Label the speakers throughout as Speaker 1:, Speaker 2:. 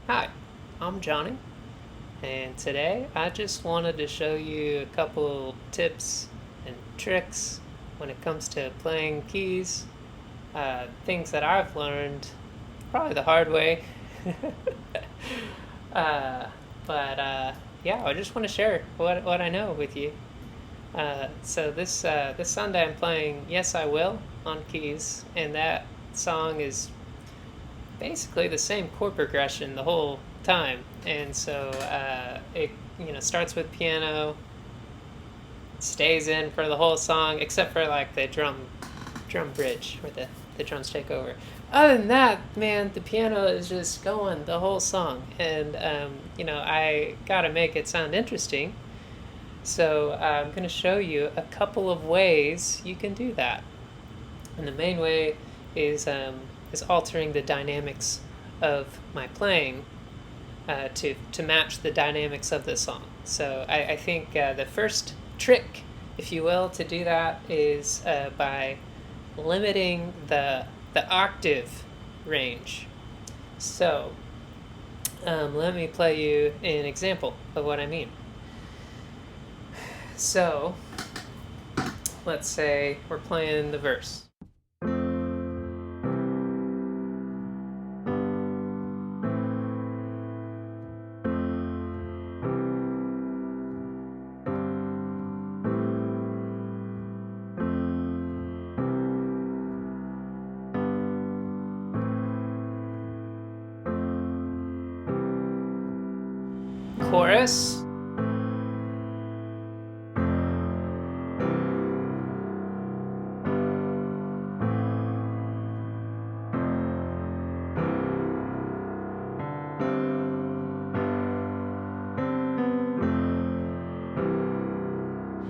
Speaker 1: Hi, I'm Johnny, and today I just wanted to show you a couple tips and tricks when it comes to playing keys. Things that I've learned probably the hard way. uh, but yeah, I just want to share what I know with you. So this Sunday I'm playing "Yes I Will" on keys, and that song is basically the same chord progression the whole time, and so it starts with piano, stays in for the whole song, except for like the drum bridge where the drums take over. Other than that, man, the piano is just going the whole song, and I gotta make it sound interesting. So I'm gonna show you a couple of ways you can do that, and the main way is altering the dynamics of my playing to match the dynamics of the song. So I think the first trick, if you will, to do that is by limiting the octave range. So let me play you an example of what I mean. So let's say we're playing the verse. Chorus.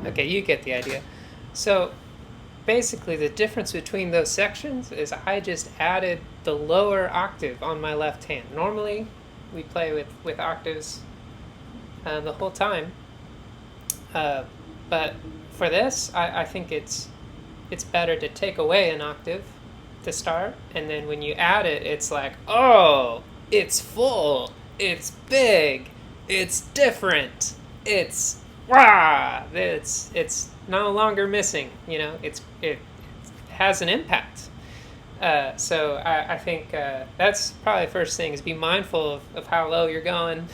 Speaker 1: Okay, you get the idea. So basically, the difference between those sections is I just added the lower octave on my left hand. Normally, we play with octaves the whole time, uh, but for this, I think it's better to take away an octave to start, and then when you add it, it's like, oh, it's full, it's big, it's different, it's it's no longer missing. It has an impact. So I think that's probably the first thing is be mindful of how low you're going,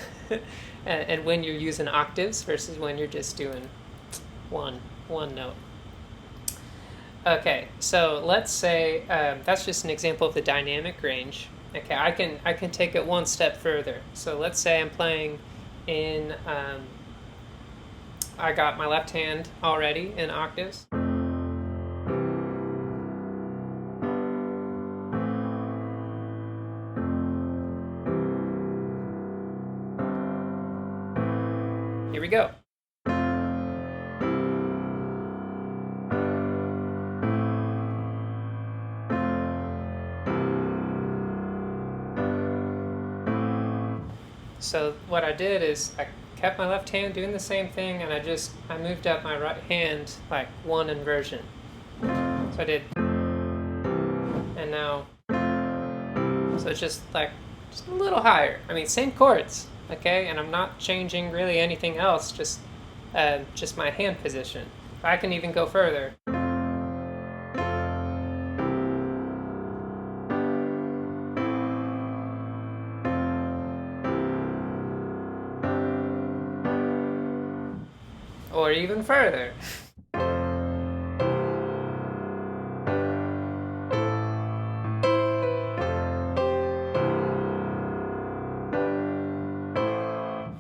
Speaker 1: and when you're using octaves versus when you're just doing one note. Okay, so let's say that's just an example of the dynamic range. Okay, I can take it one step further. So let's say I'm playing in I got my left hand already in octaves. Here we go. So what I did is I kept my left hand doing the same thing, and I moved up my right hand like one inversion. So I did, and now, so it's just a little higher. I mean, same chords, okay, and I'm not changing really anything else, just my hand position. I can even go further. Or even further.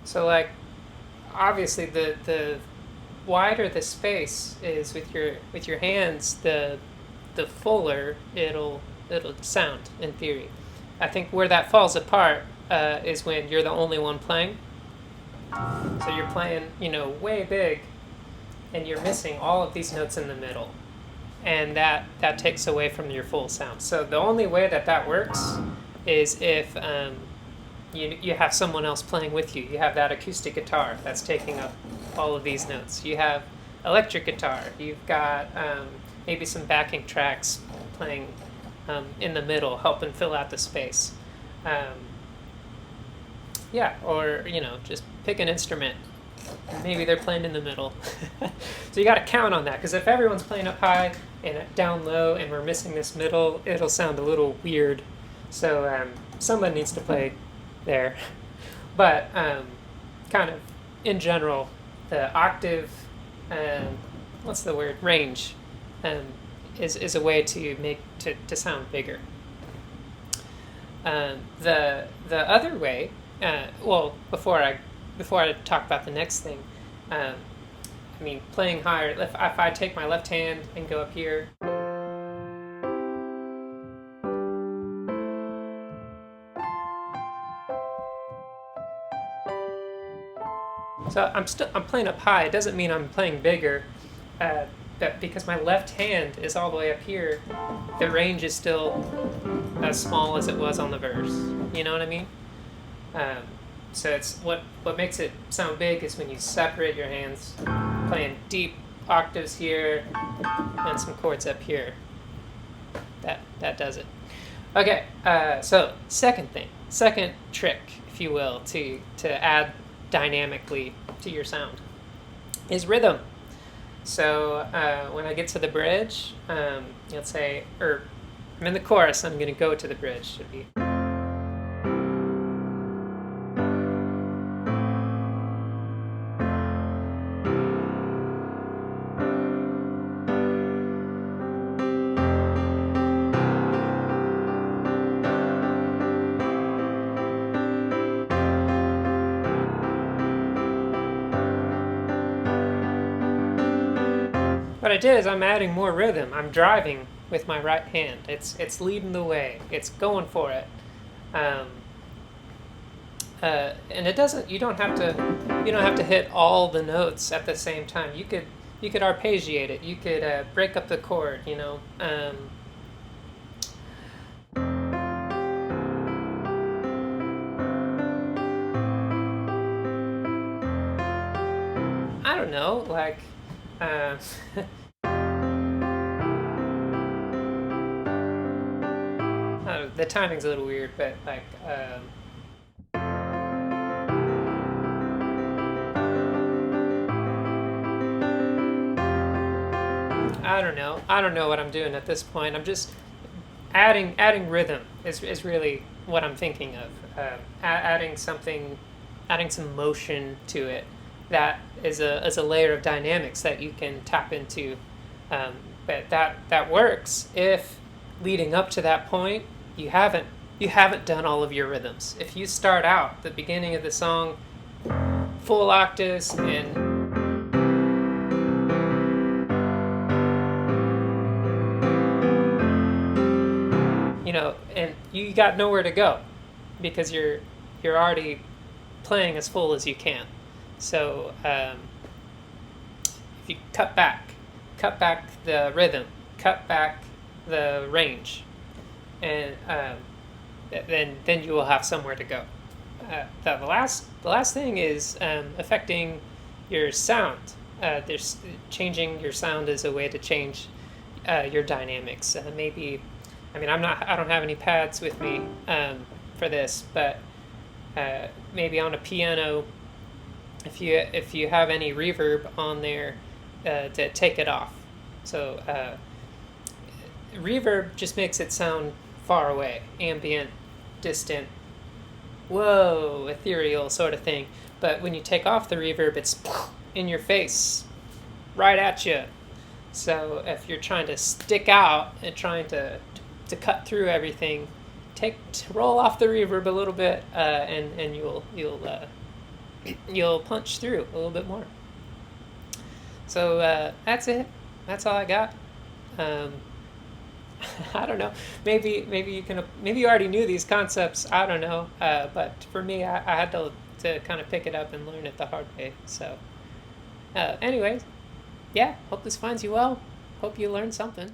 Speaker 1: So like, obviously the wider the space is with your hands, the fuller it'll sound in theory. I think where that falls apart is when you're the only one playing. So you're playing, way big, and you're missing all of these notes in the middle, and that takes away from your full sound. So the only way that works is if you have someone else playing with you. You have that acoustic guitar that's taking up all of these notes. You have electric guitar. You've got maybe some backing tracks playing in the middle, helping fill out the space. Yeah, or just pick an instrument. Maybe they're playing in the middle. So you got to count on that, because if everyone's playing up high and down low, and we're missing this middle, it'll sound a little weird. So someone needs to play there. But kind of in general, the octave, what's the word? Range, is a way to make to sound bigger. The other way, well, before I talk about the next thing, I mean, playing higher. If I take my left hand and go up here, so I'm playing up high. It doesn't mean I'm playing bigger. That because my left hand is all the way up here, the range is still as small as it was on the verse. You know what I mean? So it's what makes it sound big is when you separate your hands, playing deep octaves here and some chords up here. That does it. Okay. So second trick, if you will, to add dynamically to your sound is rhythm. So when I get to the bridge, let's say, or I'm in the chorus, I'm going to go to the bridge. Should be. What I did is I'm adding more rhythm. I'm driving with my right hand. It's leading the way. It's going for it. And it doesn't. You don't have to hit all the notes at the same time. You could arpeggiate it. You could break up the chord. I don't know, like. The timing's a little weird, but like. I don't know. I don't know what I'm doing at this point. I'm just adding rhythm is really what I'm thinking of. Adding something, adding some motion to it. That is a layer of dynamics that you can tap into. But that works if leading up to that point you haven't done all of your rhythms. If you start out the beginning of the song full octaves and and you got nowhere to go because you're already playing as full as you can. So if you cut back the rhythm, cut back the range, and then you will have somewhere to go. The last thing is affecting your sound. There's changing your sound is a way to change your dynamics. Maybe, I mean, I don't have any pads with me for this, but maybe on a piano, if you have any reverb on there, to take it off. So reverb just makes it sound far away, ambient, distant, whoa, ethereal sort of thing. But when you take off the reverb, it's in your face, right at you. So if you're trying to stick out and trying to cut through everything, roll off the reverb a little bit, and you'll punch through a little bit more. So that's it. That's all I got. I don't know. Maybe you already knew these concepts. I don't know. But for me, I had to kind of pick it up and learn it the hard way. So, anyways, yeah. Hope this finds you well. Hope you learned something.